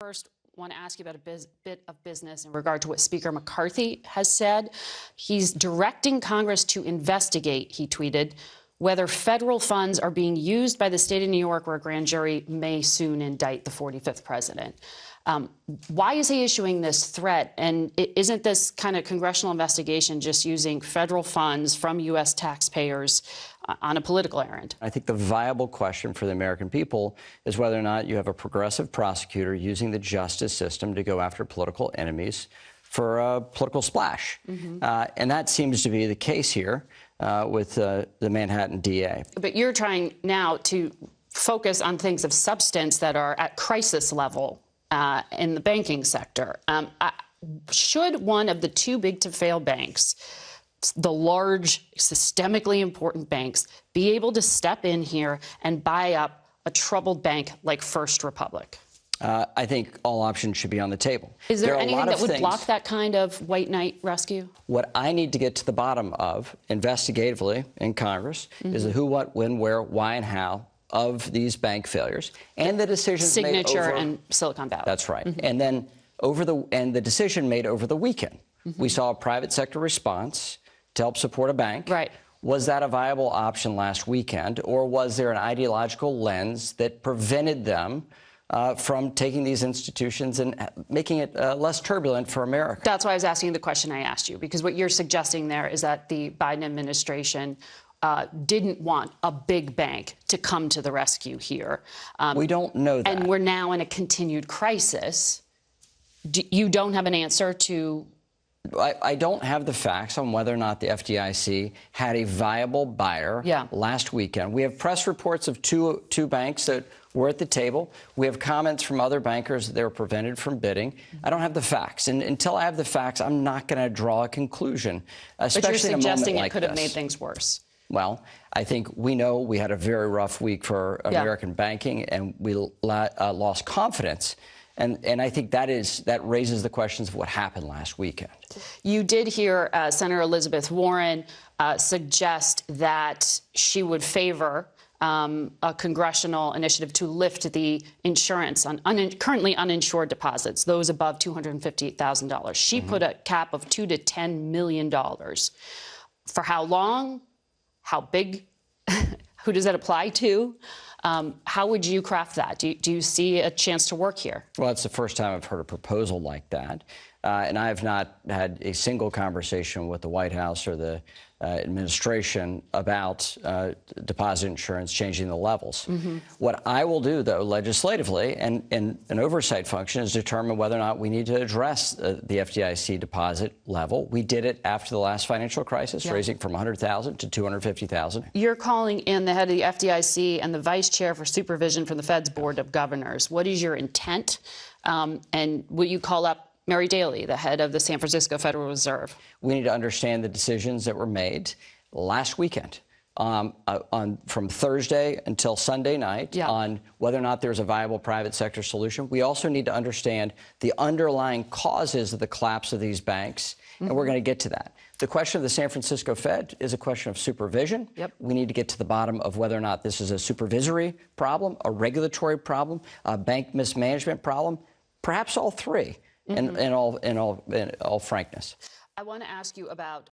First, want to ask you about a bit of business in regard to what Speaker McCarthy has said. He's directing Congress to investigate, he tweeted, whether federal funds are being used by the state of New York, where a grand jury may soon indict the 45th president. Why is he issuing this threat? And isn't this kind of congressional investigation just using federal funds from U.S. taxpayers on a political errand? I think the viable question for the American people is whether or not you have a progressive prosecutor using the justice system to go after political enemies for a political splash. And that seems to be the case here with the Manhattan DA. But you're trying now to focus on things of substance that are at crisis level in the banking sector. Should one of the too big to fail banks, the large, systemically important banks, be able to step in here and buy up a troubled bank like First Republic? I think all options should be on the table. Is there anything that would block that kind of white knight rescue? What I need to get to the bottom of, investigatively in Congress, is the who, what, when, where, why, and how of these bank failures and the decisions made over Signature and Silicon Valley. That's right. And then the decision made over the weekend. We saw a private sector response to help support a bank. Right. Was that a viable option last weekend, or was there an ideological lens that prevented them from taking these institutions and making it less turbulent for America? That's why I was asking the question I asked you, because what you're suggesting there is that the Biden administration didn't want a big bank to come to the rescue here. We don't know that. And we're now in a continued crisis. You don't have an answer to... I don't have the facts on whether or not the FDIC had a viable buyer last weekend. We have press reports of two banks that were at the table. We have comments from other bankers that they were prevented from bidding. I don't have the facts. And until I have the facts, I'm not going to draw a conclusion, especially in a moment like this. But you're suggesting it could have made things worse. Well, I think we know we had a very rough week for American banking, and we lost confidence. And I think that raises the questions of what happened last weekend. You did hear Senator Elizabeth Warren suggest that she would favor a congressional initiative to lift the insurance on currently uninsured deposits, those above $258,000. She put a cap of $2 to $10 million. For how long? How big? Who does that apply to? How would you craft that? Do you see a chance to work here? Well, it's the first time I've heard a proposal like that. And I have not had a single conversation with the White House or the administration about deposit insurance changing the levels. What I will do, though, legislatively and in an oversight function is determine whether or not we need to address the FDIC deposit level. We did it after the last financial crisis, raising from $100,000 to $250,000. You're calling in the head of the FDIC and the vice chair for supervision for the Fed's Board of Governors. What is your intent? And will you call up Mary Daly, the head of the San Francisco Federal Reserve? We need to understand the decisions that were made last weekend from Thursday until Sunday night on whether or not there's a viable private sector solution. We also need to understand the underlying causes of the collapse of these banks, and we're going to get to that. The question of the San Francisco Fed is a question of supervision. We need to get to the bottom of whether or not this is a supervisory problem, a regulatory problem, a bank mismanagement problem, perhaps all three. In all frankness. I want to ask you about